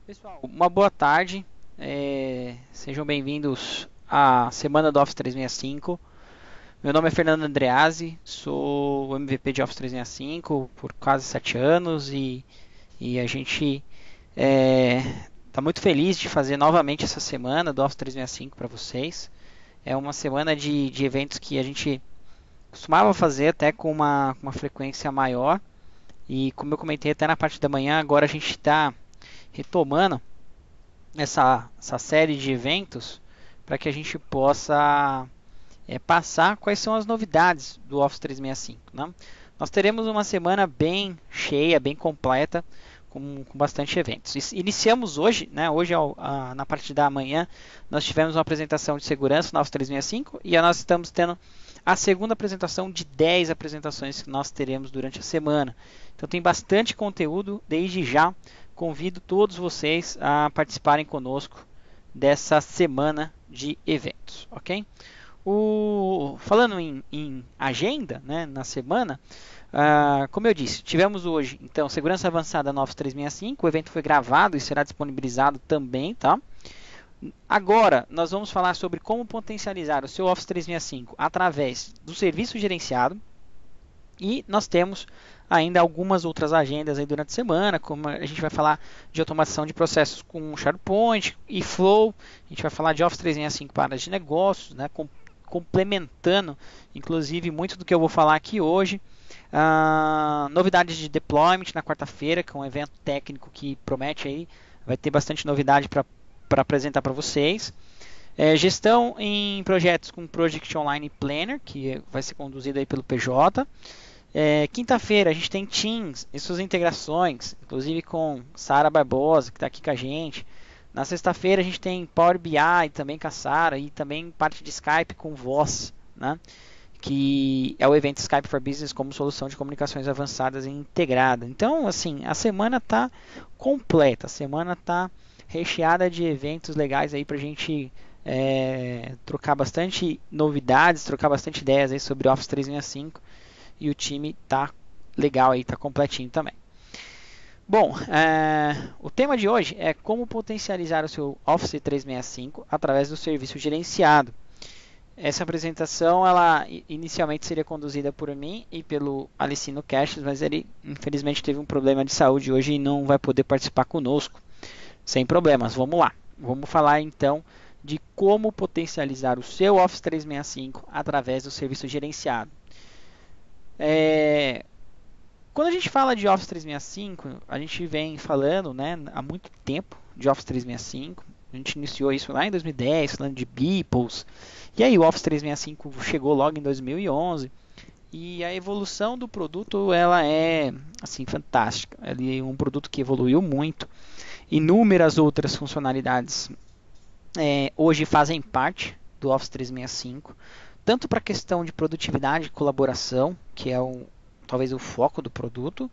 Pessoal, uma boa tarde. Sejam bem-vindos à semana do Office 365. Meu nome é Fernando Andreazzi, sou o MVP de Office 365 por quase 7 anos e a gente está muito feliz de fazer novamente essa semana do Office 365 para vocês. É uma semana de eventos que a gente costumava fazer até com uma frequência maior e, como eu comentei até na parte da manhã, agora a gente está retomando essa série de eventos para que a gente possa passar quais são as novidades do Office 365. Né? Nós teremos uma semana bem cheia, bem completa, com bastante eventos. Iniciamos hoje, né, hoje na parte da manhã, nós tivemos uma apresentação de segurança no Office 365 e nós estamos tendo a segunda apresentação de 10 apresentações que nós teremos durante a semana. Então tem bastante conteúdo desde já. Convido todos vocês a participarem conosco dessa semana de eventos, ok? Falando em agenda, né, na semana, como eu disse, tivemos hoje, então, segurança avançada no Office 365, o evento foi gravado e será disponibilizado também, tá? Agora, nós vamos falar sobre como potencializar o seu Office 365 através do serviço gerenciado. E nós temos ainda algumas outras agendas aí durante a semana, como a gente vai falar de automação de processos com SharePoint e Flow, a gente vai falar de Office 365 para áreas de negócios, né, complementando inclusive muito do que eu vou falar aqui hoje. Novidades de deployment na quarta-feira, que é um evento técnico que promete aí, vai ter bastante novidade para apresentar para vocês. Gestão em projetos com Project Online Planner, que vai ser conduzido aí pelo PJ. Quinta-feira a gente tem Teams e suas integrações, inclusive com Sara Barbosa, que está aqui com a gente. Na sexta-feira a gente tem Power BI também com a Sara e também parte de Skype com voz, né? Que é o evento Skype for Business como solução de comunicações avançadas e integrada. Então, assim, a semana está completa, a semana está recheada de eventos legais aí para a gente trocar bastante novidades, trocar bastante ideias aí sobre Office 365 e o time tá legal aí, tá completinho também. Bom, o tema de hoje é como potencializar o seu Office 365 através do serviço gerenciado. Essa apresentação, ela inicialmente seria conduzida por mim e pelo Alicino Caches, mas ele infelizmente teve um problema de saúde hoje e não vai poder participar conosco. Sem problemas, vamos lá. Vamos falar então de como potencializar o seu Office 365 através do serviço gerenciado. Quando a gente fala de Office 365, a gente vem falando, né, há muito tempo de Office 365. A gente iniciou isso lá em 2010, falando de Beeples. E aí o Office 365 chegou logo em 2011. E a evolução do produto, ela é assim fantástica. Ele é um produto que evoluiu muito. Inúmeras outras funcionalidades hoje fazem parte do Office 365, tanto para a questão de produtividade e colaboração, que é talvez o foco do produto,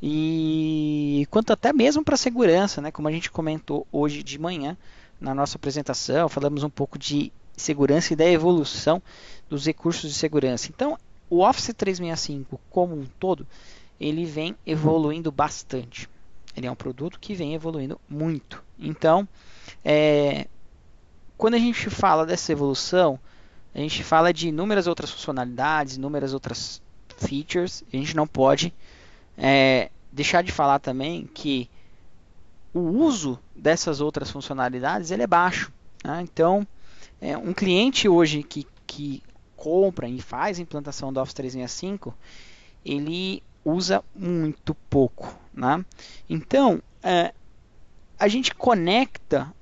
e quanto até mesmo para segurança, né? Como a gente comentou hoje de manhã na nossa apresentação, falamos um pouco de segurança e da evolução dos recursos de segurança. Então, o Office 365 como um todo, ele vem evoluindo bastante. Ele é um produto que vem evoluindo muito. Então, quando a gente fala dessa evolução, a gente fala de inúmeras outras funcionalidades, inúmeras outras features. A gente não pode deixar de falar também que o uso dessas outras funcionalidades ele é baixo. Né? Então, um cliente hoje que compra e faz a implantação do Office 365, ele usa muito pouco. Né? Então, a gente conecta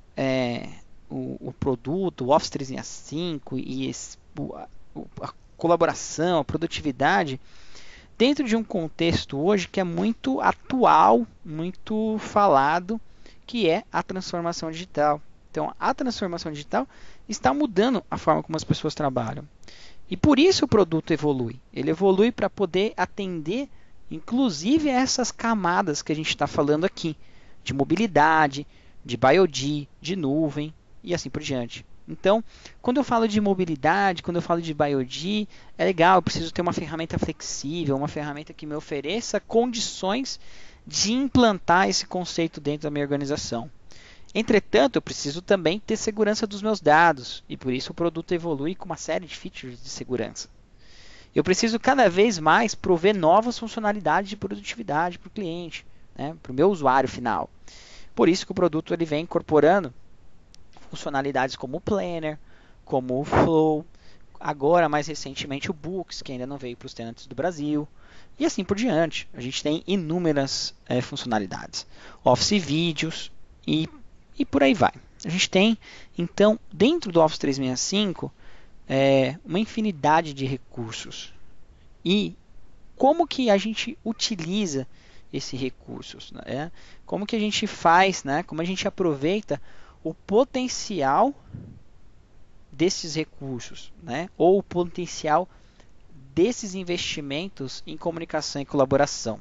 o produto, o Office 365 e a colaboração, a produtividade dentro de um contexto hoje que é muito atual, muito falado, que é a transformação digital. Então, a transformação digital está mudando a forma como as pessoas trabalham. E por isso o produto evolui. Ele evolui para poder atender, inclusive, essas camadas que a gente está falando aqui, de mobilidade, de BioD, de nuvem e assim por diante. Então, quando eu falo de mobilidade, quando eu falo de BioD, é legal, eu preciso ter uma ferramenta flexível, uma ferramenta que me ofereça condições de implantar esse conceito dentro da minha organização. Entretanto, eu preciso também ter segurança dos meus dados e por isso o produto evolui com uma série de features de segurança. Eu preciso cada vez mais prover novas funcionalidades de produtividade para o cliente, né, para o meu usuário final. Por isso que o produto ele vem incorporando funcionalidades como o Planner, como o Flow, agora mais recentemente o Books, que ainda não veio para os tenants do Brasil, e assim por diante. A gente tem inúmeras funcionalidades, Office Vídeos e por aí vai. A gente tem, então, dentro do Office 365, uma infinidade de recursos. E como que a gente utiliza esses recursos? Né? Como que a gente faz, né? Como a gente aproveita o potencial desses recursos, né? Ou o potencial desses investimentos em comunicação e colaboração.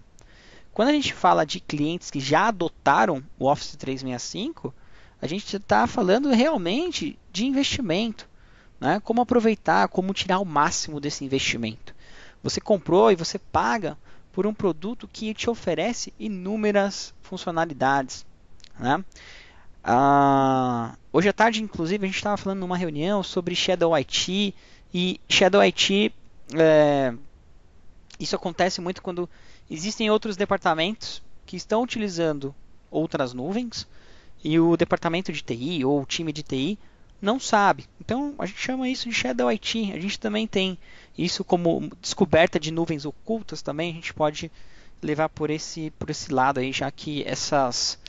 Quando a gente fala de clientes que já adotaram o Office 365, a gente está falando realmente de investimento, né? Como aproveitar, como tirar o máximo desse investimento. Você comprou e você paga por um produto que te oferece inúmeras funcionalidades, né? Hoje à tarde, inclusive, a gente estava falando numa reunião sobre Shadow IT e Shadow IT, isso acontece muito quando existem outros departamentos que estão utilizando outras nuvens e o departamento de TI ou o time de TI não sabe. Então a gente chama isso de Shadow IT. A gente também tem isso como descoberta de nuvens ocultas também. A gente pode levar por esse lado aí, já que essas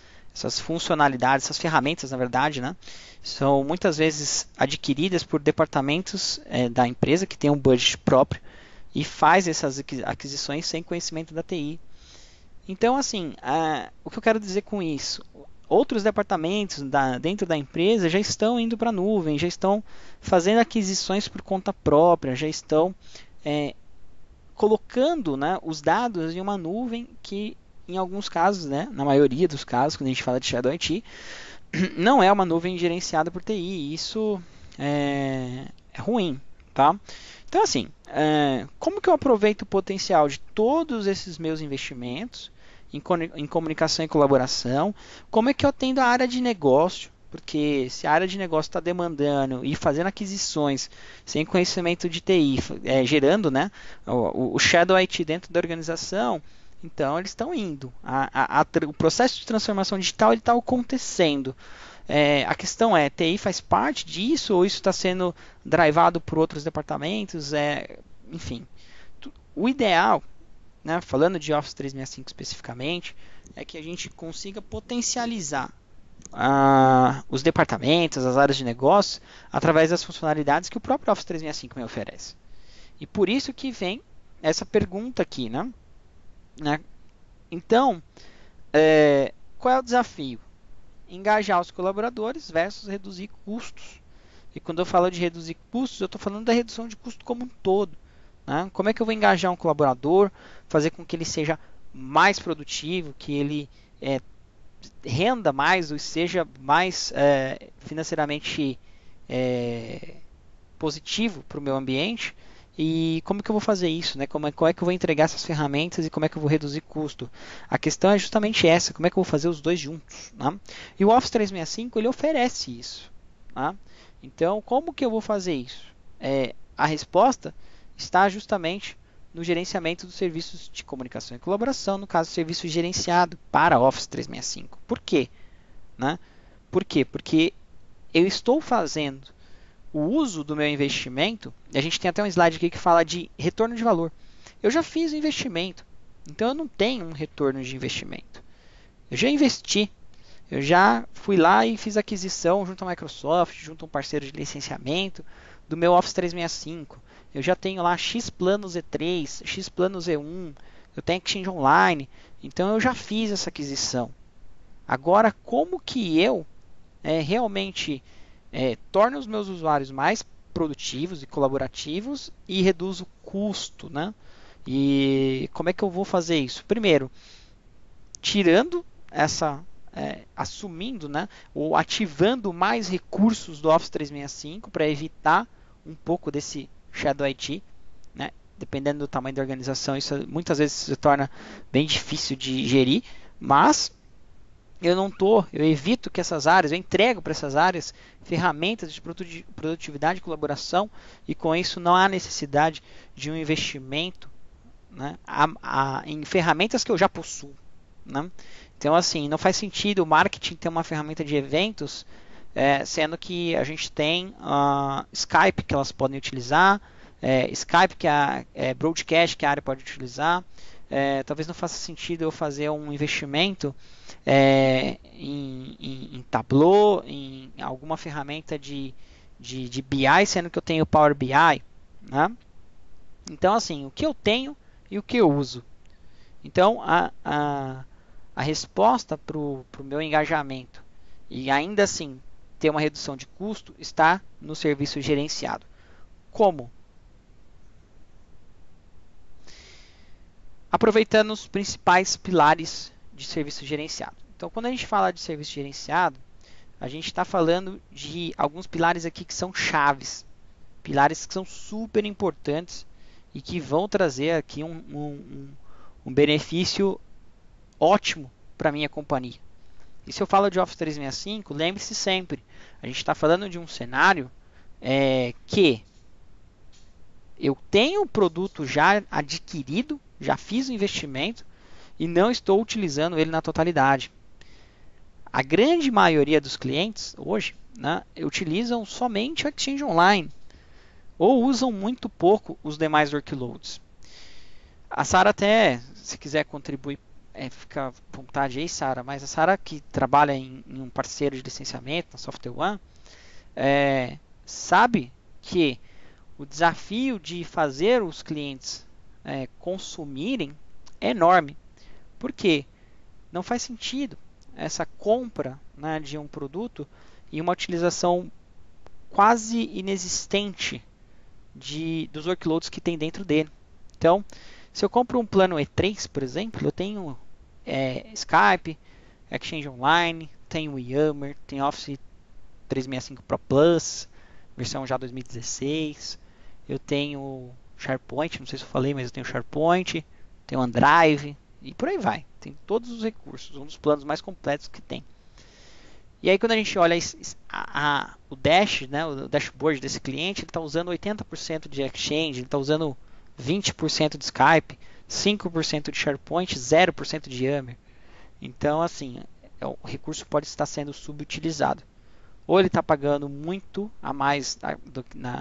funcionalidades, essas ferramentas, na verdade, né, são muitas vezes adquiridas por departamentos da empresa que tem um budget próprio e faz essas aquisições sem conhecimento da TI. Então, assim, o que eu quero dizer com isso? Outros departamentos dentro da empresa já estão indo para a nuvem, já estão fazendo aquisições por conta própria, já estão colocando, né, os dados em uma nuvem que, em alguns casos, né, na maioria dos casos, quando a gente fala de Shadow IT, não é uma nuvem gerenciada por TI. E isso é ruim, tá? Então, assim, como que eu aproveito o potencial de todos esses meus investimentos em comunicação e colaboração? Como é que eu atendo a área de negócio? Porque se a área de negócio está demandando e fazendo aquisições sem conhecimento de TI, gerando, né, o Shadow IT dentro da organização, então eles estão indo. O processo de transformação digital está acontecendo. A questão é, TI faz parte disso ou isso está sendo drivado por outros departamentos? Enfim, o ideal, né, falando de Office 365 especificamente, é que a gente consiga potencializar os departamentos, as áreas de negócio, através das funcionalidades que o próprio Office 365 me oferece. E por isso que vem essa pergunta aqui, né? Então, qual é o desafio? Engajar os colaboradores versus reduzir custos. E quando eu falo de reduzir custos, eu estou falando da redução de custo como um todo. Né? Como é que eu vou engajar um colaborador, fazer com que ele seja mais produtivo, que ele renda mais ou seja mais financeiramente positivo para o meu ambiente? E como que eu vou fazer isso? Né? Como é que eu vou entregar essas ferramentas e como é que eu vou reduzir custo? A questão é justamente essa, como é que eu vou fazer os dois juntos? Né? E o Office 365 ele oferece isso. Né? Então, como que eu vou fazer isso? A resposta está justamente no gerenciamento dos serviços de comunicação e colaboração, no caso, serviço gerenciado para Office 365. Por quê? Né? Por quê? Porque eu estou fazendo o uso do meu investimento, e a gente tem até um slide aqui que fala de retorno de valor. Eu já fiz o investimento, então eu não tenho um retorno de investimento. Eu já investi, eu já fui lá e fiz aquisição junto à Microsoft, junto a um parceiro de licenciamento do meu Office 365. Eu já tenho lá X planos E3, X planos E1, eu tenho Exchange Online, então eu já fiz essa aquisição. Agora, como que eu realmente torno os meus usuários mais produtivos e colaborativos e reduzo o custo, né? E como é que eu vou fazer isso? Primeiro, tirando assumindo, né, ou ativando mais recursos do Office 365 para evitar um pouco desse Shadow IT, né? Dependendo do tamanho da organização, isso muitas vezes se torna bem difícil de gerir, mas eu evito que essas áreas, eu entrego para essas áreas ferramentas de produtividade e colaboração, e com isso não há necessidade de um investimento, né, em ferramentas que eu já possuo, né? Então, assim, não faz sentido o marketing ter uma ferramenta de eventos, sendo que a gente tem Skype que elas podem utilizar, Skype que Broadcast que a área pode utilizar. Talvez não faça sentido eu fazer um investimento em Tableau, em alguma ferramenta de BI, sendo que eu tenho Power BI, né? Então, assim, o que eu tenho e o que eu uso. Então, a resposta para o meu engajamento e ainda assim ter uma redução de custo está no serviço gerenciado. Como? Aproveitando os principais pilares de serviço gerenciado. Então, quando a gente fala de serviço gerenciado, a gente está falando de alguns pilares aqui que são chaves, pilares que são super importantes e que vão trazer aqui um benefício ótimo para a minha companhia. E se eu falo de Office 365, lembre-se sempre, a gente está falando de um cenário que eu tenho o produto já adquirido, já fiz o investimento e não estou utilizando ele na totalidade. A grande maioria dos clientes hoje, né, utilizam somente o Exchange Online ou usam muito pouco os demais workloads. A Sara até, se quiser contribuir, fica à vontade aí, Sara, mas a Sara que trabalha em um parceiro de licenciamento, na SoftwareOne, sabe que o desafio de fazer os clientes consumirem é enorme. Por quê? Não faz sentido essa compra, né, de um produto e uma utilização quase inexistente dos workloads que tem dentro dele. Então, se eu compro um plano E3, por exemplo, eu tenho Skype, Exchange Online, tenho o Yammer, tenho Office 365 Pro Plus, versão já 2016, eu tenho SharePoint, não sei se eu falei, mas eu tenho SharePoint, tenho OneDrive e por aí vai. Tem todos os recursos, um dos planos mais completos que tem. E aí quando a gente olha o dash, né, o dashboard desse cliente, ele está usando 80% de Exchange, ele está usando 20% de Skype, 5% de SharePoint, 0% de Yammer. Então, assim, o recurso pode estar sendo subutilizado. Ou ele está pagando muito a mais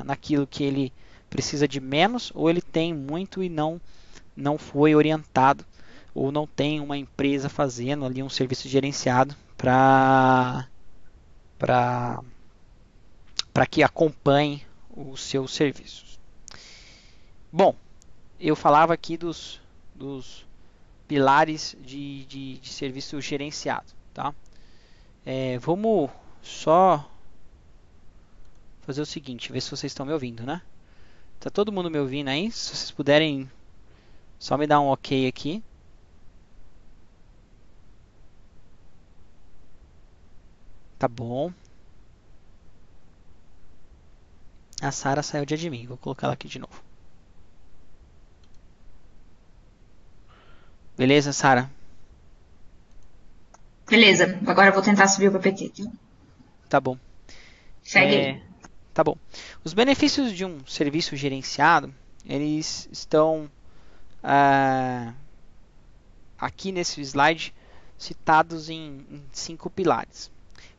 naquilo que ele precisa de menos, ou ele tem muito e não foi orientado, ou não tem uma empresa fazendo ali um serviço gerenciado para que acompanhe os seus serviços. Bom, eu falava aqui dos pilares de serviço gerenciado, tá? Vamos só fazer o seguinte, ver se vocês estão me ouvindo, né? Tá todo mundo me ouvindo aí? Se vocês puderem só me dar um ok aqui. Tá bom. A Sara saiu de admin, vou colocar ela aqui de novo. Beleza, Sara? Beleza, agora eu vou tentar subir o PPT. Tá bom. Segue. Tá bom. Os benefícios de um serviço gerenciado, eles estão aqui nesse slide citados em 5 pilares.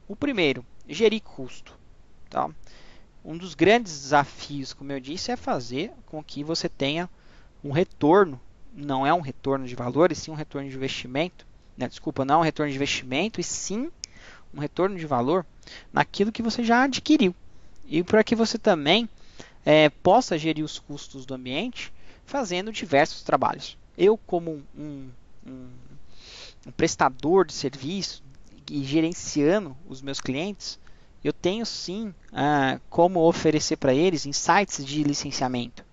O primeiro, gerir custo. Tá? Um dos grandes desafios, como eu disse, é fazer com que você tenha um retorno. Não é um retorno de valor, e sim um retorno de investimento. Né? Desculpa, não é um retorno de investimento, e sim um retorno de valor naquilo que você já adquiriu. E para que você também possa gerir os custos do ambiente fazendo diversos trabalhos. Eu, como um prestador de serviço e gerenciando os meus clientes, eu tenho sim como oferecer para eles insights de licenciamento.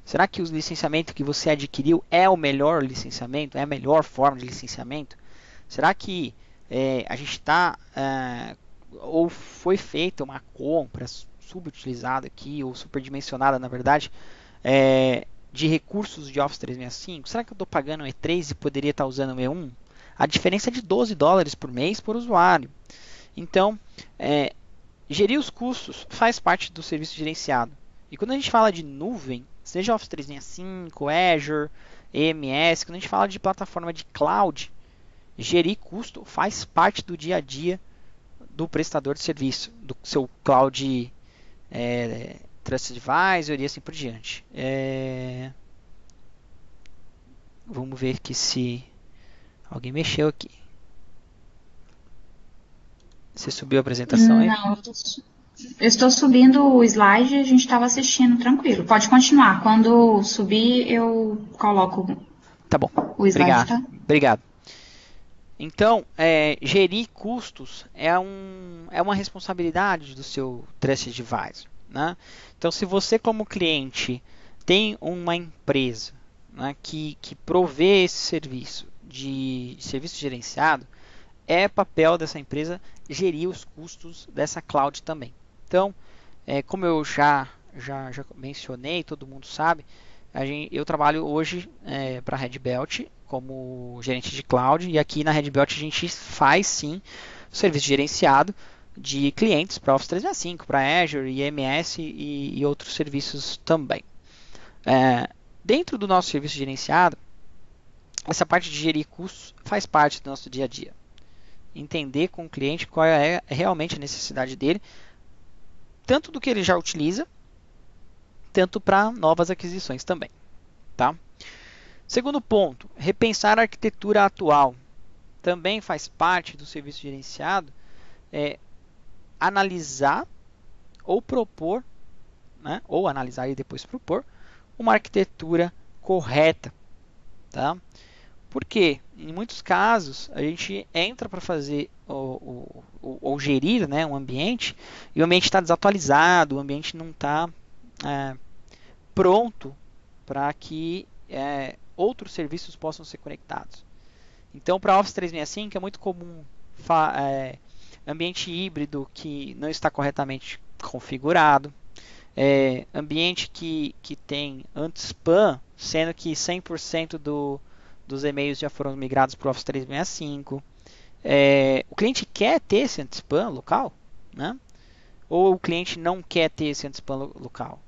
Será que o licenciamento que você adquiriu é o melhor licenciamento? É a melhor forma de licenciamento? Será que a gente está ou foi feita uma compra subutilizada aqui, ou superdimensionada, na verdade, de recursos de Office 365? Será que eu estou pagando o E3 e poderia estar usando o E1? A diferença é de $12 por mês por usuário. Então, gerir os custos faz parte do serviço gerenciado. E quando a gente fala de nuvem, seja Office 365, Azure, EMS, quando a gente fala de plataforma de cloud, gerir custo faz parte do dia a dia do prestador de serviço, do seu cloud Trusted Advisor e assim por diante. Vamos ver aqui se alguém mexeu aqui. Você subiu a apresentação aí? Não, eu estou subindo o slide e a gente estava assistindo tranquilo. Pode continuar. Quando subir, eu coloco Tá bom. o slide, Obrigado. tá? Obrigado. Então, gerir custos é uma responsabilidade do seu Trusted Advisor, né? Então, se você como cliente tem uma empresa, né, que provê esse serviço de serviço gerenciado, é papel dessa empresa gerir os custos dessa cloud também. Então, como eu já mencionei, todo mundo sabe, eu trabalho hoje para a Red Belt como gerente de cloud, e aqui na Red Belt a gente faz sim serviço gerenciado de clientes para Office 365, para Azure, IMS e outros serviços também. Dentro do nosso serviço gerenciado, essa parte de gerir custos faz parte do nosso dia a dia. Entender com o cliente qual é realmente a necessidade dele, tanto do que ele já utiliza, tanto para novas aquisições também. Tá? Segundo ponto, repensar a arquitetura atual. Também faz parte do serviço gerenciado analisar ou propor, né, ou analisar e depois propor, uma arquitetura correta. Tá? Porque em muitos casos a gente entra para fazer ou gerir, né, um ambiente e o ambiente está desatualizado, o ambiente não está pronto para que outros serviços possam ser conectados. Então, para Office 365 é muito comum ambiente híbrido que não está corretamente configurado, ambiente que tem anti-spam, sendo que 100% dos e-mails já foram migrados para o Office 365. O cliente quer ter esse anti-spam local, né? Ou o cliente não quer ter esse anti-spam local?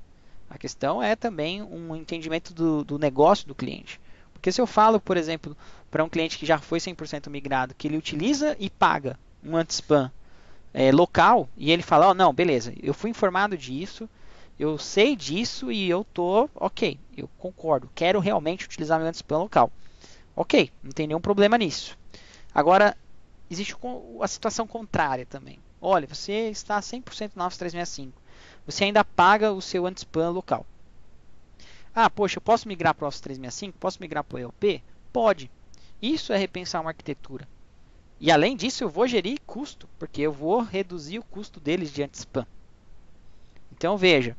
A questão é também um entendimento do negócio do cliente. Porque se eu falo, por exemplo, para um cliente que já foi 100% migrado, que ele utiliza e paga um anti-spam local, e ele fala, oh, não, beleza, eu fui informado disso, eu sei disso e eu tô, ok, eu concordo, quero realmente utilizar meu anti-spam local. Ok, não tem nenhum problema nisso. Agora, existe a situação contrária também. Olha, você está 100% no Office 365. Você ainda paga o seu anti-spam local. Ah, poxa, eu posso migrar para o Office 365? Posso migrar para o ELP? Pode. Isso é repensar uma arquitetura. E além disso, eu vou gerir custo, porque eu vou reduzir o custo deles de anti-spam. Então, veja,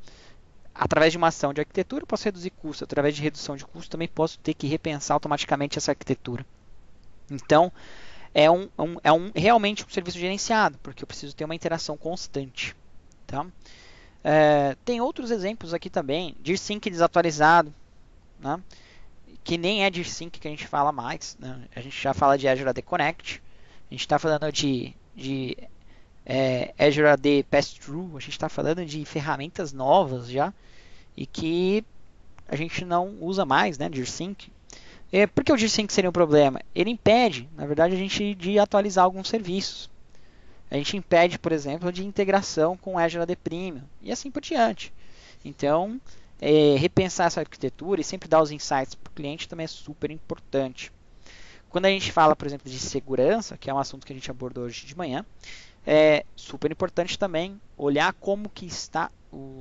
através de uma ação de arquitetura, eu posso reduzir custo. Através de redução de custo, também posso ter que repensar automaticamente essa arquitetura. Então, é realmente um serviço gerenciado, porque eu preciso ter uma interação constante. Tá? Tem outros exemplos aqui também. DIRSync desatualizado, né? Que nem é DIRSync que a gente fala mais. Né? A gente já fala de Azure AD Connect. A gente está falando de Azure AD Pass-Through. A gente está falando de ferramentas novas já. E que a gente não usa mais, né? DIRSync. Por que o DIRSync seria um problema? Ele impede, na verdade, a gente de atualizar alguns serviços. A gente impede, por exemplo, de integração com Azure AD Premium e assim por diante. Então, repensar essa arquitetura e sempre dar os insights para o cliente também é super importante. Quando a gente fala, por exemplo, de segurança, que é um assunto que a gente abordou hoje de manhã, é super importante também olhar como que está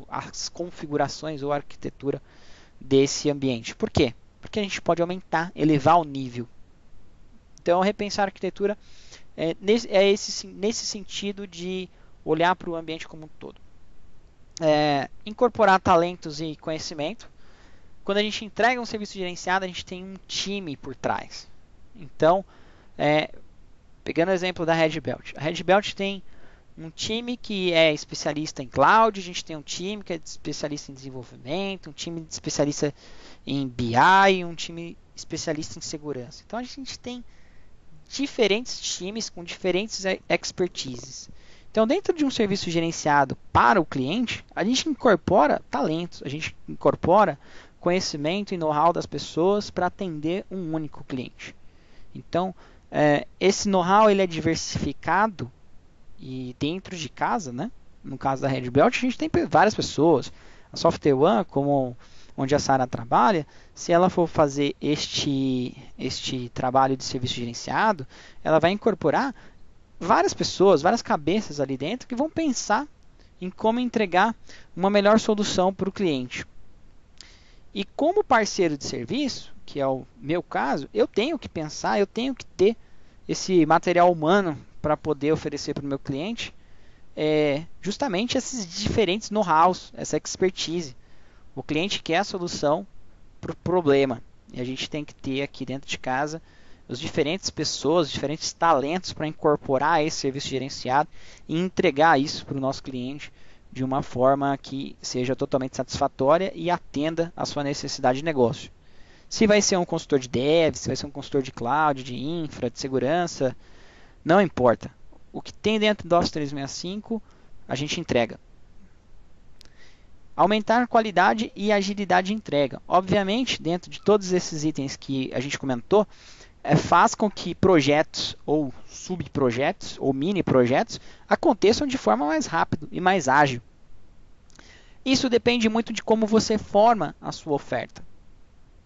as configurações ou a arquitetura desse ambiente. Por quê? Porque a gente pode aumentar, elevar o nível. Então, repensar a arquitetura nesse sentido de olhar para o ambiente como um todo. Incorporar talentos e conhecimento. Quando a gente entrega um serviço gerenciado, a gente tem um time por trás. Então, pegando o exemplo da Red Belt. A Red Belt tem um time que é especialista em cloud, a gente tem um time que é especialista em desenvolvimento, um time especialista em BI, um time especialista em segurança. Então a gente tem diferentes times com diferentes expertises. Então, dentro de um serviço gerenciado para o cliente, a gente incorpora talentos, a gente incorpora conhecimento e know-how das pessoas para atender um único cliente. Então, esse know-how ele é diversificado e dentro de casa, né? No caso da Red Belt, a gente tem várias pessoas. A Software One, como onde a Sara trabalha, se ela for fazer este trabalho de serviço gerenciado, ela vai incorporar várias pessoas, várias cabeças ali dentro que vão pensar em como entregar uma melhor solução para o cliente. E como parceiro de serviço, que é o meu caso, eu tenho que pensar, eu tenho que ter esse material humano para poder oferecer para o meu cliente justamente esses diferentes know-hows, essa expertise. O cliente quer a solução para o problema. E a gente tem que ter aqui dentro de casa as diferentes pessoas, os diferentes talentos para incorporar esse serviço gerenciado e entregar isso para o nosso cliente de uma forma que seja totalmente satisfatória e atenda a sua necessidade de negócio. Se vai ser um consultor de dev, se vai ser um consultor de cloud, de infra, de segurança, não importa. O que tem dentro do Office 365, a gente entrega. Aumentar qualidade e agilidade de entrega. Obviamente, dentro de todos esses itens que a gente comentou, faz com que projetos ou subprojetos ou mini projetos aconteçam de forma mais rápida e mais ágil. Isso depende muito de como você forma a sua oferta.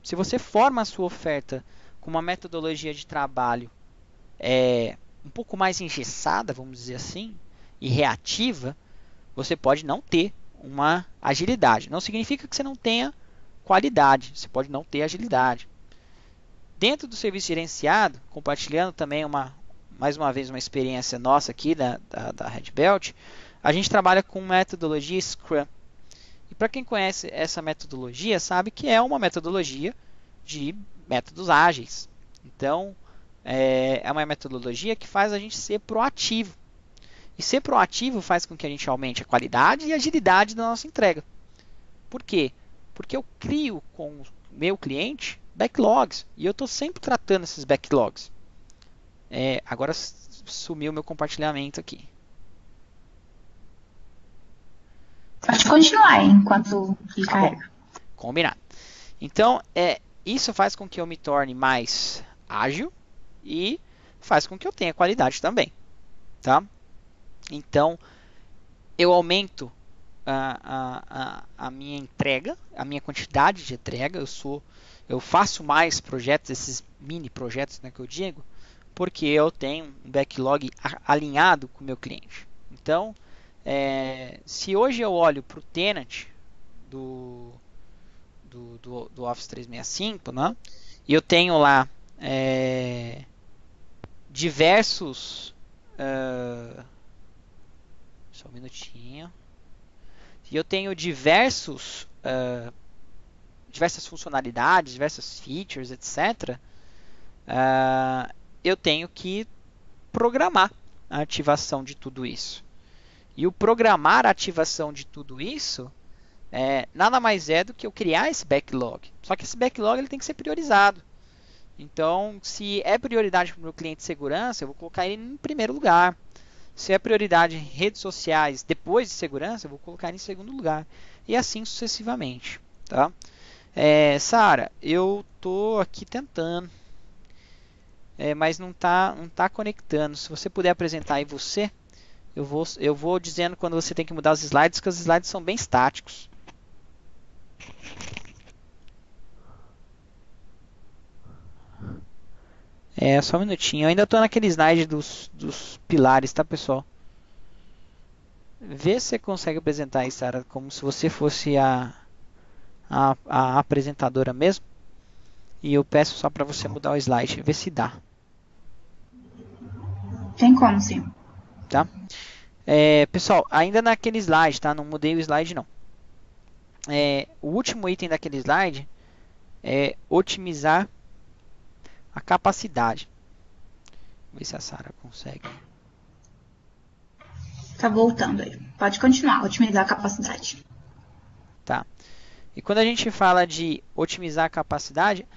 Se você forma a sua oferta com uma metodologia de trabalho um pouco mais engessada, vamos dizer assim, e reativa, você pode não ter uma agilidade. Não significa que você não tenha qualidade, você pode não ter agilidade. Dentro do serviço gerenciado, compartilhando também mais uma vez uma experiência nossa aqui da Red Belt, a gente trabalha com metodologia Scrum. E para quem conhece essa metodologia, sabe que é uma metodologia de métodos ágeis. Então, é uma metodologia que faz a gente ser proativo. E ser proativo faz com que a gente aumente a qualidade e a agilidade da nossa entrega. Por quê? Porque eu crio com o meu cliente backlogs. E eu estou sempre tratando esses backlogs. Agora sumiu o meu compartilhamento aqui. Pode continuar enquanto ele carrega. Combinado. Então, isso faz com que eu me torne mais ágil e faz com que eu tenha qualidade também. Tá? Então, eu aumento a minha entrega, a minha quantidade de entrega. Eu faço mais projetos, esses mini projetos, né, que eu digo, porque eu tenho um backlog alinhado com o meu cliente. Então, se hoje eu olho para o tenant do Office 365, né, e eu tenho lá diversos... só um minutinho. E eu tenho diversas funcionalidades, diversas features, etc. Eu tenho que programar a ativação de tudo isso. E o programar a ativação de tudo isso nada mais é do que eu criar esse backlog. Só que esse backlog ele tem que ser priorizado. Então, se é prioridade para o meu cliente de segurança, eu vou colocar ele em primeiro lugar. Se é prioridade em redes sociais depois de segurança, eu vou colocar ele em segundo lugar. E assim sucessivamente. Tá? Sara, eu tô aqui tentando, mas não tá conectando. Se você puder apresentar aí você, eu vou dizendo quando você tem que mudar os slides, porque os slides são bem estáticos. Só um minutinho. Eu ainda estou naquele slide dos pilares, tá, pessoal? Vê se você consegue apresentar aí, Sara, como se você fosse a apresentadora mesmo. E eu peço só para você mudar o slide. Vê se dá. Tem como, sim. Tá? Pessoal, ainda naquele slide, tá? Não mudei o slide, não. O último item daquele slide é otimizar a capacidade. Vamos ver se a Sara consegue. Tá voltando aí. Pode continuar, otimizar a capacidade. Tá. E quando a gente fala de otimizar a capacidade,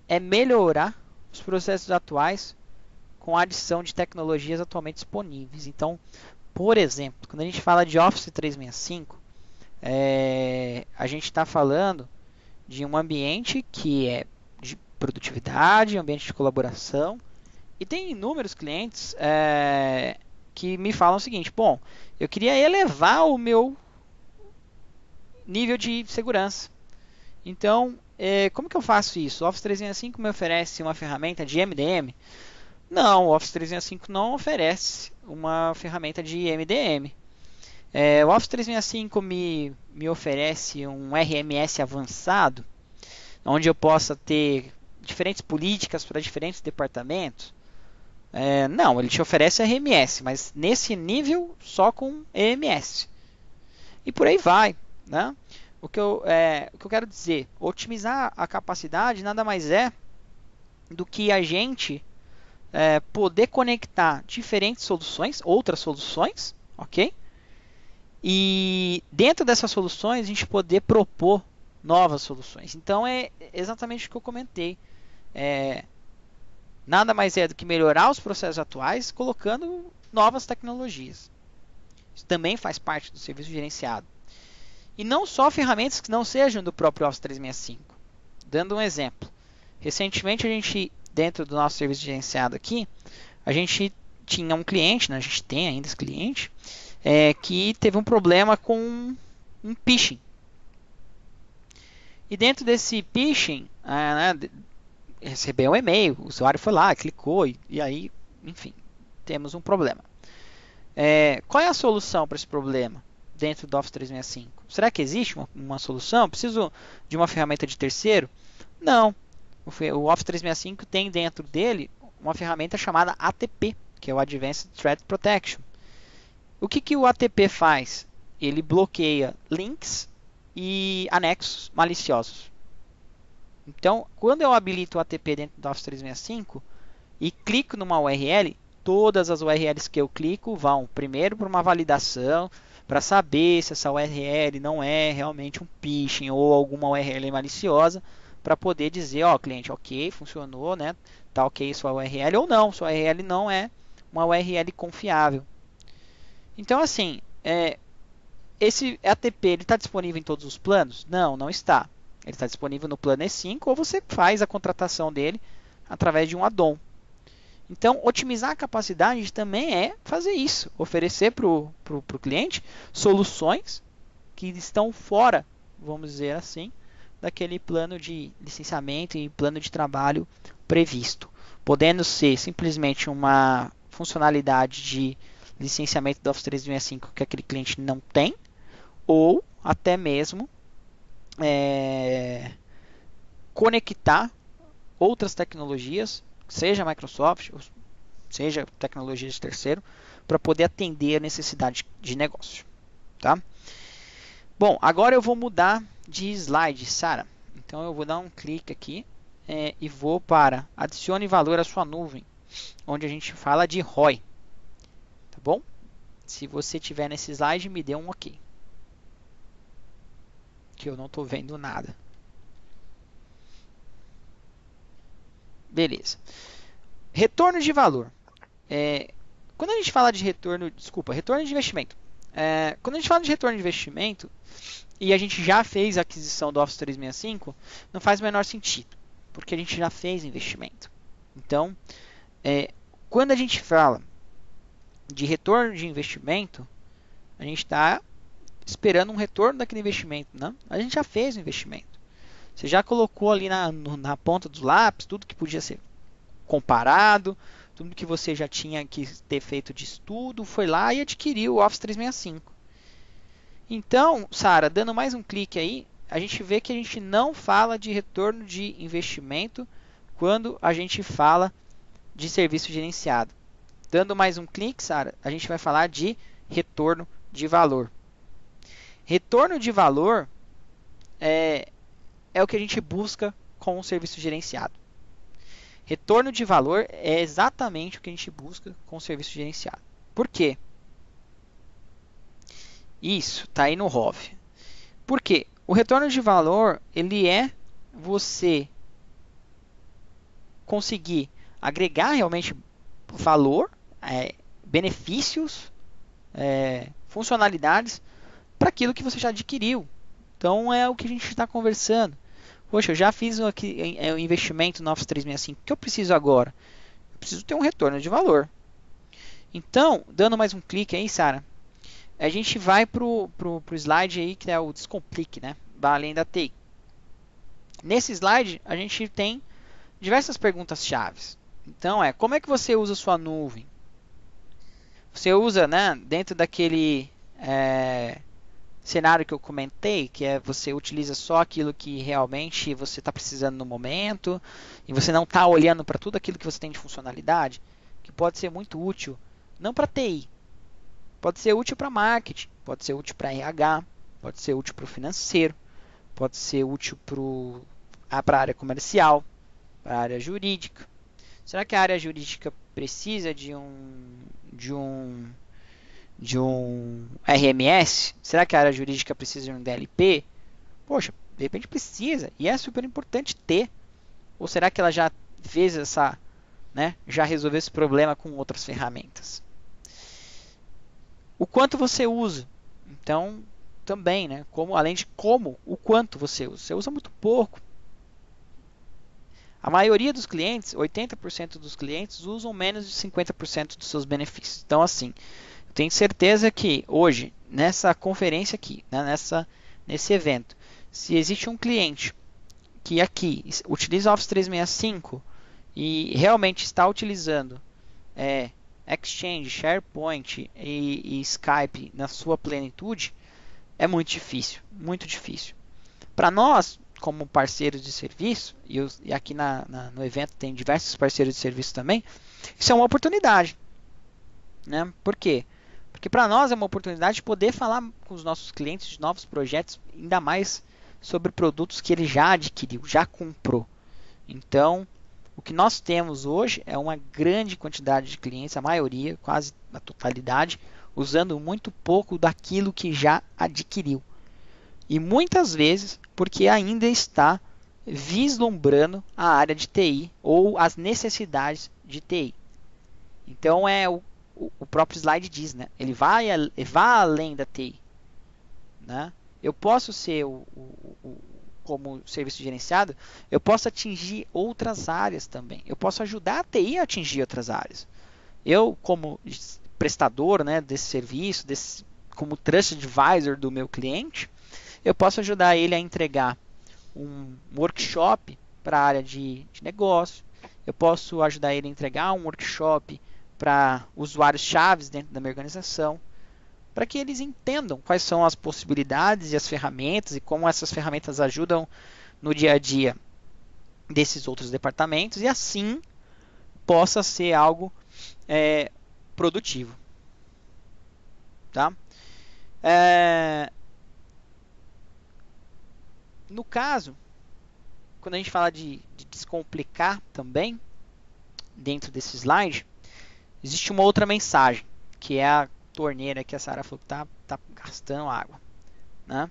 é melhorar os processos atuais com a adição de tecnologias atualmente disponíveis. Então, por exemplo, quando a gente fala de Office 365, a gente está falando de um ambiente que é de produtividade, ambiente de colaboração, e tem inúmeros clientes que me falam o seguinte: bom, eu queria elevar o meu nível de segurança. Então, como que eu faço isso? O Office 365 me oferece uma ferramenta de MDM? Não, o Office 365 não oferece uma ferramenta de MDM. O Office 365 me oferece um RMS avançado, onde eu possa ter diferentes políticas para diferentes departamentos. Não, ele te oferece RMS, mas nesse nível só com EMS. E por aí vai, né? O que eu quero dizer, otimizar a capacidade nada mais é do que a gente poder conectar diferentes soluções, outras soluções, ok? E dentro dessas soluções a gente poder propor novas soluções. Então é exatamente o que eu comentei. Nada mais é do que melhorar os processos atuais colocando novas tecnologias. Isso também faz parte do serviço gerenciado. E não só ferramentas que não sejam do próprio Office 365. Dando um exemplo. Recentemente a gente, dentro do nosso serviço gerenciado aqui, a gente tinha um cliente, né, a gente tem ainda esse cliente, que teve um problema com um phishing. E dentro desse phishing, recebeu um e-mail, o usuário foi lá, clicou e aí, enfim, temos um problema. Qual é a solução para esse problema dentro do Office 365? Será que existe uma solução? Preciso de uma ferramenta de terceiro? Não. O Office 365 tem dentro dele uma ferramenta chamada ATP, que é o Advanced Threat Protection. O que o ATP faz? Ele bloqueia links e anexos maliciosos. Então, quando eu habilito o ATP dentro do Office 365 e clico numa URL, todas as URLs que eu clico vão primeiro para uma validação, para saber se essa URL não é realmente um phishing ou alguma URL maliciosa, para poder dizer, ó, cliente, ok, funcionou, né? Tá ok sua URL ou não, sua URL não é uma URL confiável. Então, assim, esse ATP está disponível em todos os planos? Não, não está. Ele está disponível no plano E5 ou você faz a contratação dele através de um add-on. Então, otimizar a capacidade também é fazer isso, oferecer para o cliente soluções que estão fora, vamos dizer assim, daquele plano de licenciamento e plano de trabalho previsto. Podendo ser simplesmente uma funcionalidade de licenciamento do Office 365 que aquele cliente não tem, ou até mesmo conectar outras tecnologias, seja Microsoft, ou seja tecnologias de terceiro, para poder atender a necessidade de negócio. Tá? Bom, agora eu vou mudar de slide, Sara. Então eu vou dar um clique aqui e vou para adicione valor à sua nuvem, onde a gente fala de ROI. Tá bom? Se você tiver nesse slide, me dê um OK. Que eu não estou vendo nada. Beleza. Retorno de valor. Quando a gente fala de retorno de investimento. Quando a gente fala de retorno de investimento e a gente já fez a aquisição do Office 365, não faz o menor sentido, porque a gente já fez investimento. Então, quando a gente fala de retorno de investimento, a gente está esperando um retorno daquele investimento, né? A gente já fez o investimento. Você já colocou ali na ponta dos lápis tudo que podia ser comparado, tudo que você já tinha que ter feito de estudo, foi lá e adquiriu o Office 365. Então, Sara, dando mais um clique aí, a gente vê que a gente não fala de retorno de investimento quando a gente fala de serviço gerenciado. Dando mais um clique, Sara, a gente vai falar de retorno de valor. Retorno de valor é o que a gente busca com o serviço gerenciado. Retorno de valor é exatamente o que a gente busca com o serviço gerenciado. Por quê? Isso, está aí no ROV. Por quê? O retorno de valor, ele é você conseguir agregar realmente valor, benefícios, funcionalidades para aquilo que você já adquiriu. Então é o que a gente está conversando. Poxa, eu já fiz aqui o investimento no Office 365. O que eu preciso agora? Eu preciso ter um retorno de valor. Então, dando mais um clique aí, Sara, a gente vai pro slide aí que é o Descomplique, né? Além da TI. Nesse slide, a gente tem diversas perguntas chaves. Então, como é que você usa sua nuvem? Você usa, né, dentro daquele cenário que eu comentei, que você utiliza só aquilo que realmente você está precisando no momento, e você não está olhando para tudo aquilo que você tem de funcionalidade, que pode ser muito útil, não para TI, pode ser útil para marketing, pode ser útil para RH, pode ser útil para o financeiro, pode ser útil para a área comercial, para a área jurídica. Será que a área jurídica precisa de um RMS? Será que a área jurídica precisa de um DLP? Poxa, de repente precisa, e é super importante ter. Ou será que ela já fez já resolveu esse problema com outras ferramentas? O quanto você usa? Então, também, né? Além de o quanto você usa. Você usa muito pouco. A maioria dos clientes, 80% dos clientes, usam menos de 50% dos seus benefícios. Então, assim, eu tenho certeza que hoje, nessa conferência aqui, né, nesse evento, se existe um cliente que aqui utiliza Office 365 e realmente está utilizando Exchange, SharePoint e Skype na sua plenitude, é muito difícil, muito difícil. Para nós, como parceiros de serviço, e aqui no evento tem diversos parceiros de serviço também, isso é uma oportunidade. Né? Por quê? Porque para nós é uma oportunidade de poder falar com os nossos clientes de novos projetos, ainda mais sobre produtos que ele já adquiriu, já comprou. Então, o que nós temos hoje é uma grande quantidade de clientes, a maioria, quase a totalidade, usando muito pouco daquilo que já adquiriu. E muitas vezes porque ainda está vislumbrando a área de TI ou as necessidades de TI. Então o próprio slide diz, né? Ele vai além da TI. Né? Eu posso ser como serviço gerenciado, eu posso atingir outras áreas também. Eu posso ajudar a TI a atingir outras áreas. Eu, como prestador, né, desse serviço, como Trusted Advisor do meu cliente, eu posso ajudar ele a entregar um workshop para a área de negócio. Eu posso ajudar ele a entregar um workshop para usuários chaves dentro da minha organização, para que eles entendam quais são as possibilidades e as ferramentas e como essas ferramentas ajudam no dia a dia desses outros departamentos, e assim possa ser algo produtivo. Tá? No caso, quando a gente fala de descomplicar também, dentro desse slide, existe uma outra mensagem, que é a torneira que a Sara falou que está gastando água. Né?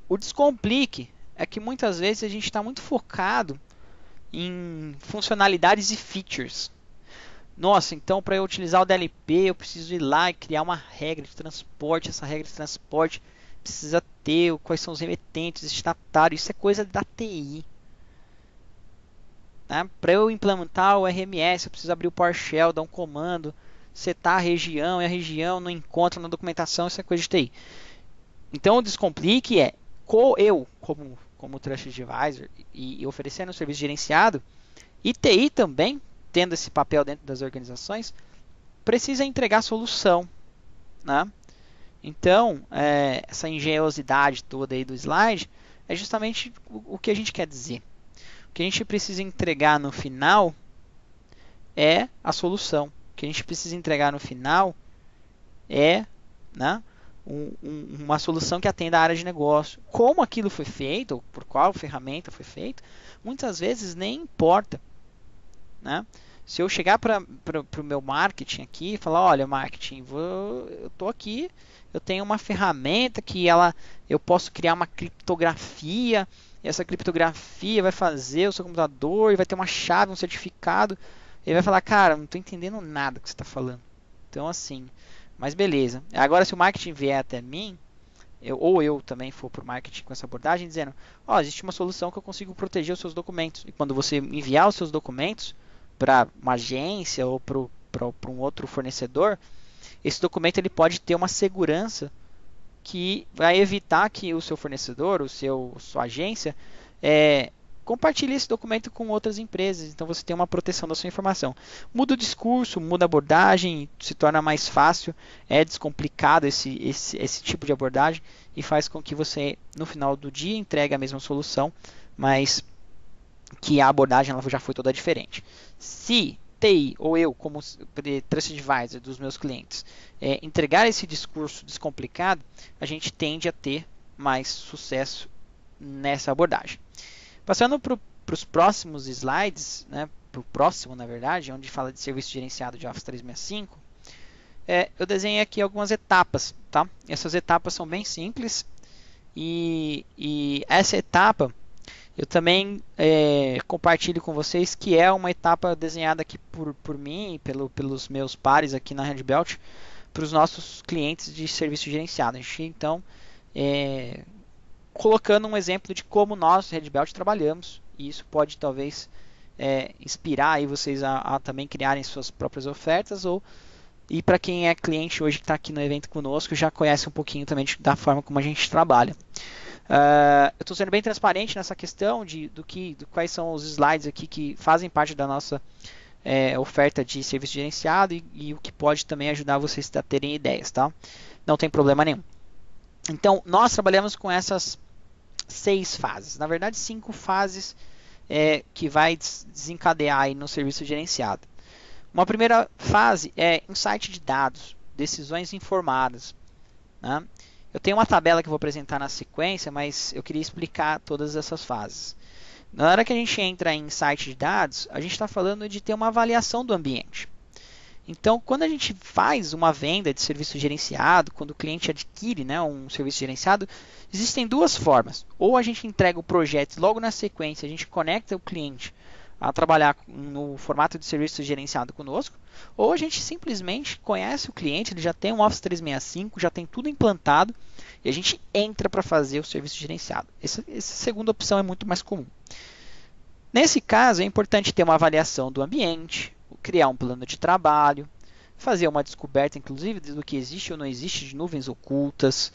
O descomplique é que muitas vezes a gente está muito focado em funcionalidades e features. Nossa, então para eu utilizar o DLP eu preciso ir lá e criar uma regra de transporte. Essa regra de transporte precisa ter quais são os remetentes, destinatários. Isso é coisa da TI. Né? Para eu implementar o RMS eu preciso abrir o PowerShell, dar um comando, setar a região, e a região não encontra na documentação. Isso é coisa de TI. Então o descomplique eu como Trusted Advisor e oferecendo um serviço gerenciado, e TI também tendo esse papel dentro das organizações, precisa entregar solução. Né? Então, essa engenhosidade toda aí do slide é justamente o que a gente quer dizer. O que a gente precisa entregar no final é a solução. O que a gente precisa entregar no final é, né, uma solução que atenda a área de negócio. Como aquilo foi feito, ou por qual ferramenta foi feito, muitas vezes nem importa. Né? Se eu chegar para o meu marketing aqui e falar, olha, marketing, eu estou aqui, eu tenho uma ferramenta que eu posso criar uma criptografia e essa criptografia vai fazer o seu computador, e vai ter uma chave, um certificado. Ele vai falar, cara, não estou entendendo nada que você está falando. Então, assim, mas beleza. Agora, se o marketing vier até mim, ou eu também for para o marketing com essa abordagem, dizendo, ó, existe uma solução que eu consigo proteger os seus documentos. E quando você enviar os seus documentos para uma agência ou para um outro fornecedor, esse documento ele pode ter uma segurança que vai evitar que o seu fornecedor, sua agência, compartilhe esse documento com outras empresas. Então você tem uma proteção da sua informação. Muda o discurso, muda a abordagem, se torna mais fácil, é descomplicado esse tipo de abordagem e faz com que você, no final do dia, entregue a mesma solução, mas que a abordagem ela já foi toda diferente. Se TI ou eu, como Trusted Advisor dos meus clientes, entregar esse discurso descomplicado, a gente tende a ter mais sucesso nessa abordagem. Passando para os próximos slides, né, para o próximo, na verdade, onde fala de serviço gerenciado de Office 365, eu desenhei aqui algumas etapas. Tá? Essas etapas são bem simples e essa etapa eu também compartilho com vocês que é uma etapa desenhada aqui por mim e pelos meus pares aqui na Red Belt para os nossos clientes de serviço gerenciado. A gente, então, colocando um exemplo de como nós, Red Belt, trabalhamos. E isso pode, talvez, inspirar aí vocês a também criarem suas próprias ofertas. E para quem é cliente hoje que está aqui no evento conosco, já conhece um pouquinho também da forma como a gente trabalha. Eu estou sendo bem transparente nessa questão de quais são os slides aqui que fazem parte da nossa oferta de serviço gerenciado e o que pode também ajudar vocês a terem ideias. Tá? Não tem problema nenhum. Então, nós trabalhamos com essas 6 fases. Na verdade, 5 fases que vai desencadear aí no serviço gerenciado. Uma primeira fase é insight de dados, decisões informadas. Né? Eu tenho uma tabela que eu vou apresentar na sequência, mas eu queria explicar todas essas fases. Na hora que a gente entra em insight de dados, a gente está falando de ter uma avaliação do ambiente. Então, quando a gente faz uma venda de serviço gerenciado, quando o cliente adquire, né, um serviço gerenciado, existem 2 formas. Ou a gente entrega o projeto logo na sequência, a gente conecta o cliente a trabalhar no formato de serviço gerenciado conosco, ou a gente simplesmente conhece o cliente, ele já tem um Office 365, já tem tudo implantado, e a gente entra para fazer o serviço gerenciado. Essa segunda opção é muito mais comum. Nesse caso, é importante ter uma avaliação do ambiente, criar um plano de trabalho, fazer uma descoberta, inclusive, do que existe ou não existe de nuvens ocultas,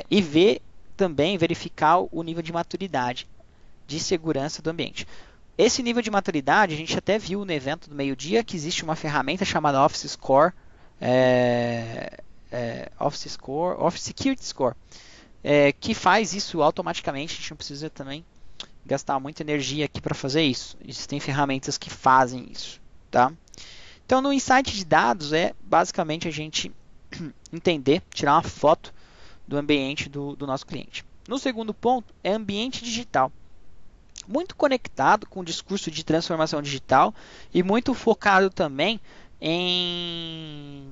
e verificar o nível de maturidade de segurança do ambiente. Esse nível de maturidade, a gente até viu no evento do meio-dia que existe uma ferramenta chamada Office Score, Office Security Score, que faz isso automaticamente. A gente não precisa também gastar muita energia aqui para fazer isso. Existem ferramentas que fazem isso. Tá? Então, no insight de dados é basicamente a gente entender, tirar uma foto do ambiente do nosso cliente. No segundo ponto é ambiente digital. Muito conectado com o discurso de transformação digital e muito focado também em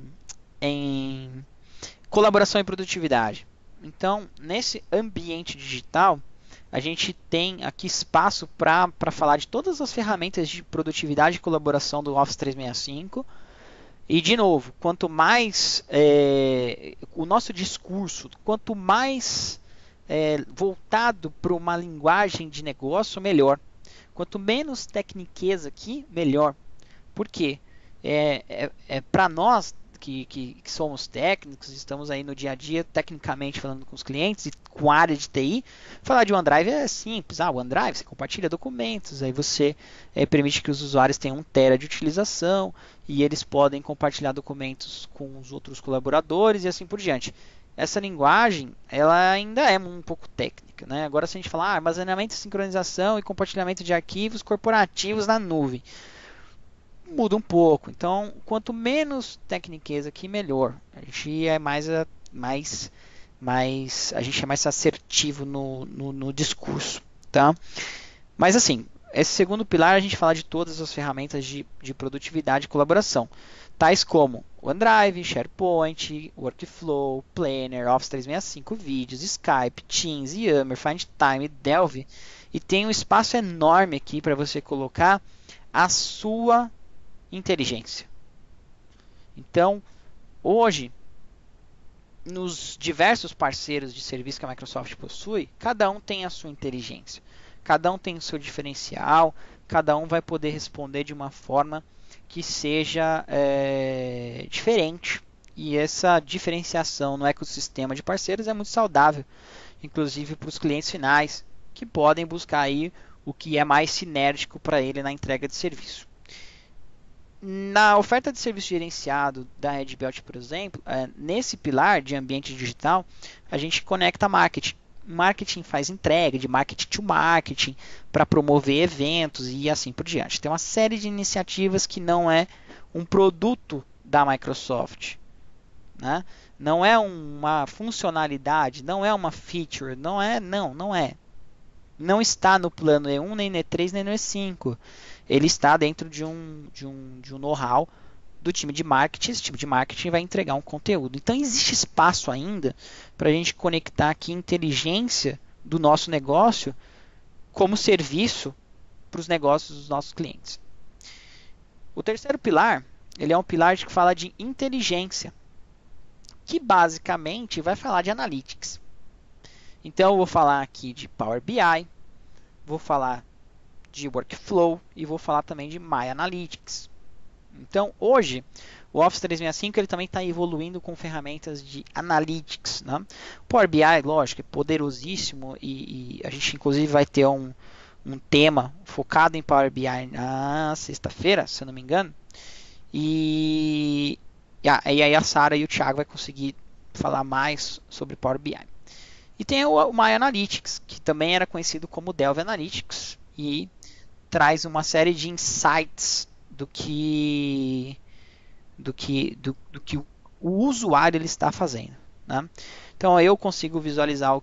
colaboração e produtividade. Então, nesse ambiente digital, a gente tem aqui espaço para falar de todas as ferramentas de produtividade e colaboração do Office 365. E, de novo, quanto mais o nosso discurso, quanto mais voltado para uma linguagem de negócio, melhor. Quanto menos tecniqueza aqui, melhor. Por quê? Para nós que somos técnicos, estamos aí no dia a dia, tecnicamente falando com os clientes e com a área de TI, falar de OneDrive é simples. O OneDrive, você compartilha documentos, aí você permite que os usuários tenham 1 TB de utilização e eles podem compartilhar documentos com os outros colaboradores e assim por diante. Essa linguagem, ela ainda é um pouco técnica, né? Agora, se a gente falar armazenamento, sincronização e compartilhamento de arquivos corporativos na nuvem, muda um pouco. Então, quanto menos tecniqueza aqui, melhor. A gente é mais assertivo no discurso, tá? Mas assim, esse segundo pilar a gente fala de todas as ferramentas de produtividade e colaboração, tais como OneDrive, SharePoint, Workflow, Planner, Office 365, Vídeos, Skype, Teams, Yammer, FindTime, Delve e tem um espaço enorme aqui para você colocar a sua inteligência. Então, hoje, nos diversos parceiros de serviço que a Microsoft possui, cada um tem a sua inteligência, cada um tem o seu diferencial, cada um vai poder responder de uma forma que seja diferente. E essa diferenciação no ecossistema de parceiros é muito saudável, inclusive para os clientes finais, que podem buscar aí o que é mais sinérgico para ele na entrega de serviço. Na oferta de serviço gerenciado da Red Belt, por exemplo, nesse pilar de ambiente digital, a gente conecta marketing. Marketing faz entrega de marketing to marketing para promover eventos e assim por diante. Tem uma série de iniciativas que não é um produto da Microsoft, né? Não é uma funcionalidade, não é uma feature, não é. Não está no plano E1, nem no E3, nem no E5. Ele está dentro de um know-how do time de marketing. Esse time de marketing vai entregar um conteúdo. Então existe espaço ainda para a gente conectar aqui inteligência do nosso negócio como serviço para os negócios dos nossos clientes. O terceiro pilar, ele é um pilar que fala de inteligência, que basicamente vai falar de analytics. Então eu vou falar aqui de Power BI, vou falar de Workflow e vou falar também de My Analytics. Então hoje o Office 365 ele também está evoluindo com ferramentas de Analytics, né? O Power BI, lógico, é poderosíssimo e a gente inclusive vai ter um tema focado em Power BI na sexta-feira, se eu não me engano. E aí a Sara e o Thiago vai conseguir falar mais sobre Power BI. E tem o My Analytics, que também era conhecido como Delve Analytics e traz uma série de insights do que o usuário ele está fazendo, né? Então eu consigo visualizar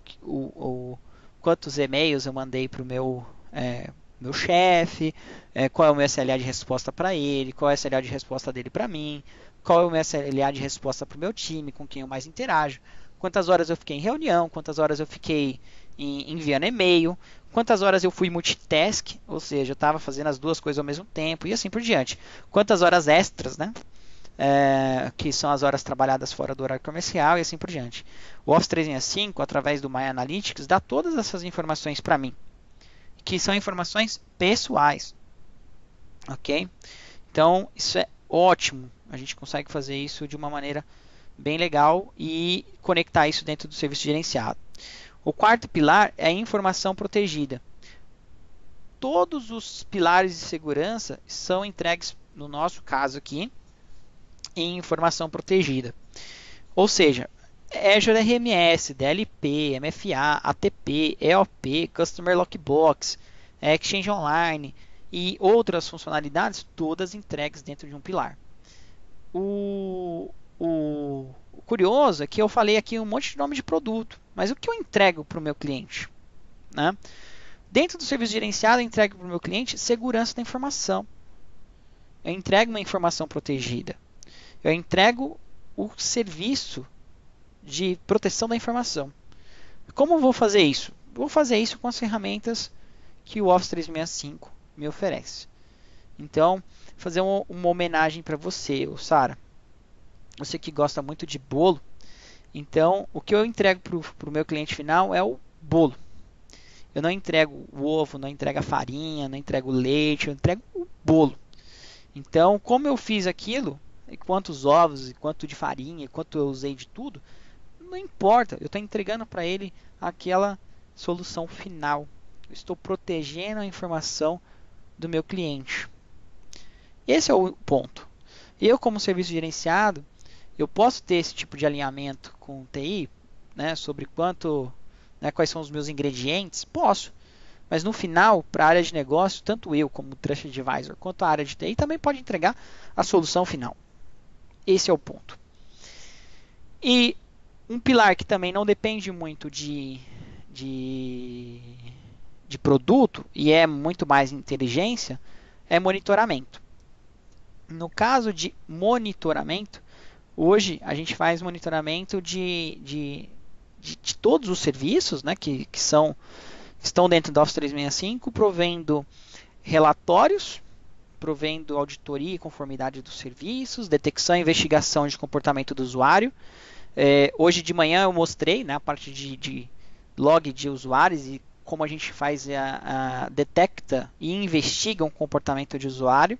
quantos e-mails eu mandei para o meu chefe, qual é o meu SLA de resposta para ele, qual é o SLA de resposta dele para mim, qual é o meu SLA de resposta para o meu time, com quem eu mais interajo, quantas horas eu fiquei em reunião, quantas horas eu fiquei enviando e-mail, quantas horas eu fui multitask, ou seja, eu estava fazendo as duas coisas ao mesmo tempo e assim por diante. Quantas horas extras, né? Que são as horas trabalhadas fora do horário comercial e assim por diante. O Office 365, através do My Analytics, dá todas essas informações para mim, que são informações pessoais. Ok? Então, isso é ótimo. A gente consegue fazer isso de uma maneira bem legal e conectar isso dentro do serviço gerenciado. O quarto pilar é a informação protegida. Todos os pilares de segurança são entregues, no nosso caso aqui, em informação protegida. Ou seja, Azure RMS, DLP, MFA, ATP, EOP, Customer Lockbox, Exchange Online e outras funcionalidades, todas entregues dentro de um pilar. O curioso é que eu falei aqui um monte de nome de produto, mas o que eu entrego para o meu cliente? Né? Dentro do serviço gerenciado, eu entrego para o meu cliente segurança da informação. Eu entrego uma informação protegida. Eu entrego o serviço de proteção da informação. Como eu vou fazer isso? Vou fazer isso com as ferramentas que o Office 365 me oferece. Então, fazer uma homenagem para você, Sara. Você que gosta muito de bolo. Então, o que eu entrego para o meu cliente final é o bolo. Eu não entrego o ovo, não entrego a farinha, não entrego o leite, eu entrego o bolo. Então, como eu fiz aquilo, e quantos ovos, e quanto de farinha, e quanto eu usei de tudo, não importa. Eu estou entregando para ele aquela solução final. Eu estou protegendo a informação do meu cliente. Esse é o ponto. Eu, como serviço gerenciado, eu posso ter esse tipo de alinhamento com o TI, né, sobre quais são os meus ingredientes? Posso. Mas no final, para a área de negócio, tanto eu como o Trusted Advisor, quanto a área de TI, também pode entregar a solução final. Esse é o ponto. E um pilar que também não depende muito de produto e é muito mais inteligência é monitoramento. No caso de monitoramento, hoje a gente faz monitoramento de todos os serviços, né, que são estão dentro do Office 365, provendo relatórios, provendo auditoria e conformidade dos serviços, detecção e investigação de comportamento do usuário. Hoje de manhã eu mostrei, né, a parte de log de usuários e como a gente faz detecta e investiga um comportamento de usuário.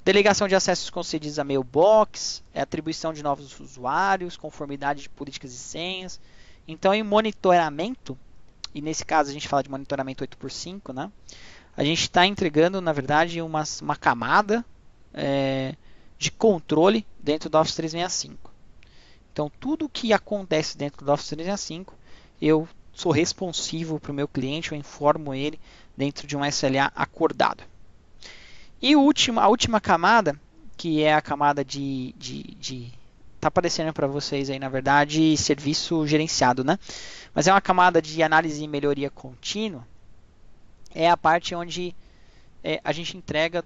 Delegação de acessos concedidos a mailbox, atribuição de novos usuários, conformidade de políticas e senhas. Então, em monitoramento, e nesse caso a gente fala de monitoramento 8x5, né? A gente está entregando, na verdade, uma camada de controle dentro do Office 365. Então, tudo que acontece dentro do Office 365, eu sou responsivo para o meu cliente, eu informo ele dentro de um SLA acordado. E a última camada, que é a camada tá aparecendo para vocês aí, na verdade, serviço gerenciado, né? Mas é uma camada de análise e melhoria contínua. É a parte onde a gente entrega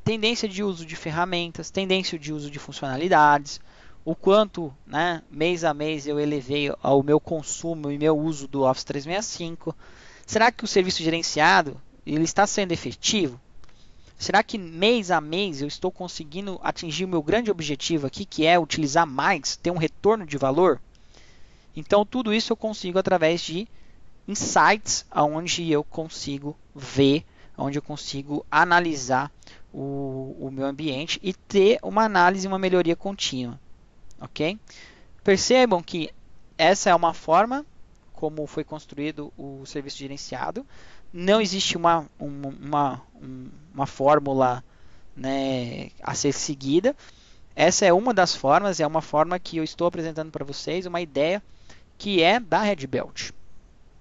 tendência de uso de ferramentas, tendência de uso de funcionalidades, o quanto, né, mês a mês eu elevei o meu consumo e meu uso do Office 365. Será que o serviço gerenciado ele está sendo efetivo? Será que mês a mês eu estou conseguindo atingir o meu grande objetivo aqui, que é utilizar mais, ter um retorno de valor? Então tudo isso eu consigo através de insights, onde eu consigo ver, onde eu consigo analisar o meu ambiente e ter uma análise e uma melhoria contínua. Ok? Percebam que essa é uma forma como foi construído o serviço gerenciado. Não existe uma fórmula, né, a ser seguida. Essa é uma das formas, é uma forma que eu estou apresentando para vocês, uma ideia que é da Red Belt.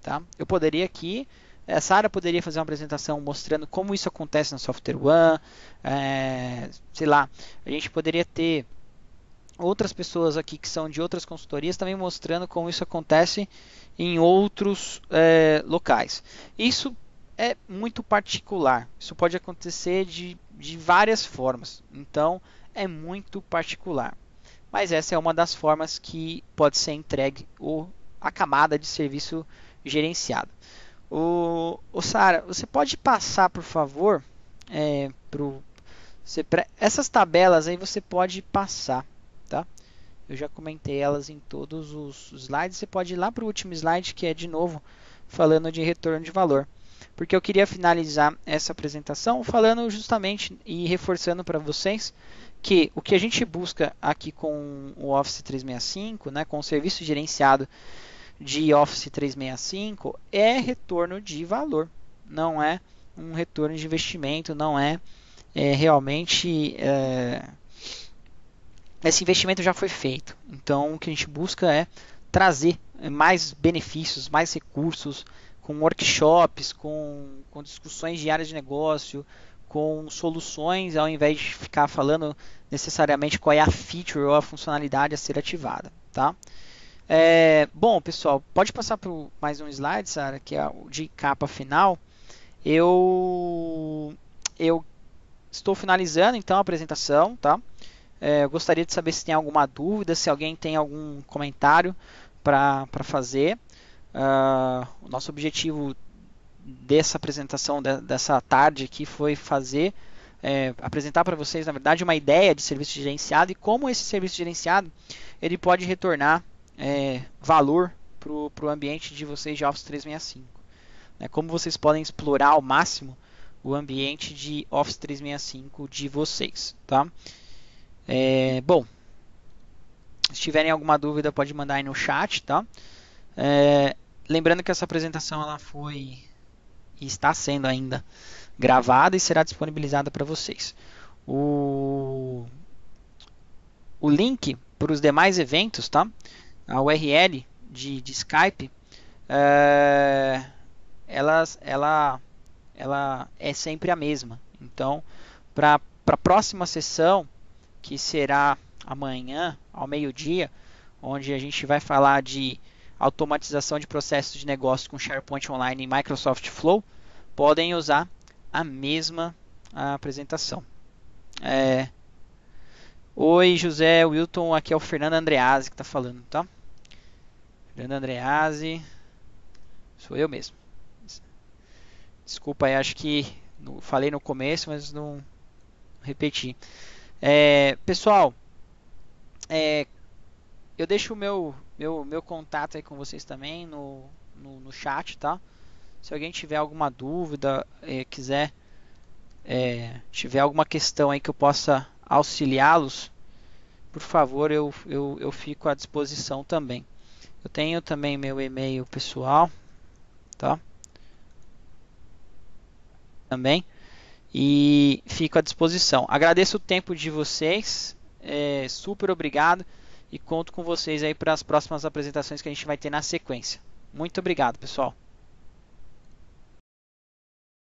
Tá? Eu poderia aqui, a Sara poderia fazer uma apresentação mostrando como isso acontece na Software One, sei lá, a gente poderia ter outras pessoas aqui que são de outras consultorias também mostrando como isso acontece em outros locais. Isso é muito particular, isso pode acontecer de várias formas, então é muito particular. Mas essa é uma das formas que pode ser entregue a camada de serviço gerenciado. Sara, você pode passar, por favor, essas tabelas aí você pode passar, tá? Eu já comentei elas em todos os slides. Você pode ir lá para o último slide, que é de novo falando de retorno de valor. Porque eu queria finalizar essa apresentação falando justamente e reforçando para vocês que o que a gente busca aqui com o Office 365, né, com o serviço gerenciado de Office 365, é retorno de valor. Não é um retorno de investimento, não realmente... esse investimento já foi feito. Então, o que a gente busca é trazer mais benefícios, mais recursos, com workshops, com discussões de áreas de negócio, com soluções, ao invés de ficar falando necessariamente qual é a feature ou a funcionalidade a ser ativada. Tá? Bom, pessoal, pode passar para mais um slide, Sara, que é o de capa final. Eu estou finalizando então a apresentação, tá? Eu gostaria de saber se tem alguma dúvida, se alguém tem algum comentário para fazer. O nosso objetivo dessa apresentação, dessa tarde aqui, foi apresentar para vocês, na verdade, uma ideia de serviço gerenciado e como esse serviço gerenciado ele pode retornar valor para o ambiente de vocês de Office 365. Como vocês podem explorar ao máximo o ambiente de Office 365 de vocês. Tá? Bom, se tiverem alguma dúvida pode mandar aí no chat, tá? Lembrando que essa apresentação ela foi e está sendo ainda gravada e será disponibilizada para vocês. O link para os demais eventos, tá? A URL de Skype, ela é sempre a mesma. Então, para a próxima sessão, que será amanhã, ao meio-dia, onde a gente vai falar de automatização de processos de negócio com SharePoint Online e Microsoft Flow, podem usar a mesma apresentação. Oi, José, Wilton, aqui é o Fernando Andreazzi que está falando, tá? Fernando Andreazzi. Sou eu mesmo. Desculpa aí, acho que falei no começo, mas não repeti. Pessoal, eu deixo o meu contato aí com vocês também no chat, tá? Se alguém tiver alguma dúvida, tiver alguma questão aí que eu possa auxiliá-los, por favor, eu fico à disposição também. Eu tenho também meu e-mail pessoal, tá? Também. E fico à disposição. Agradeço o tempo de vocês. Super obrigado. E conto com vocês aí para as próximas apresentações que a gente vai ter na sequência. Muito obrigado, pessoal.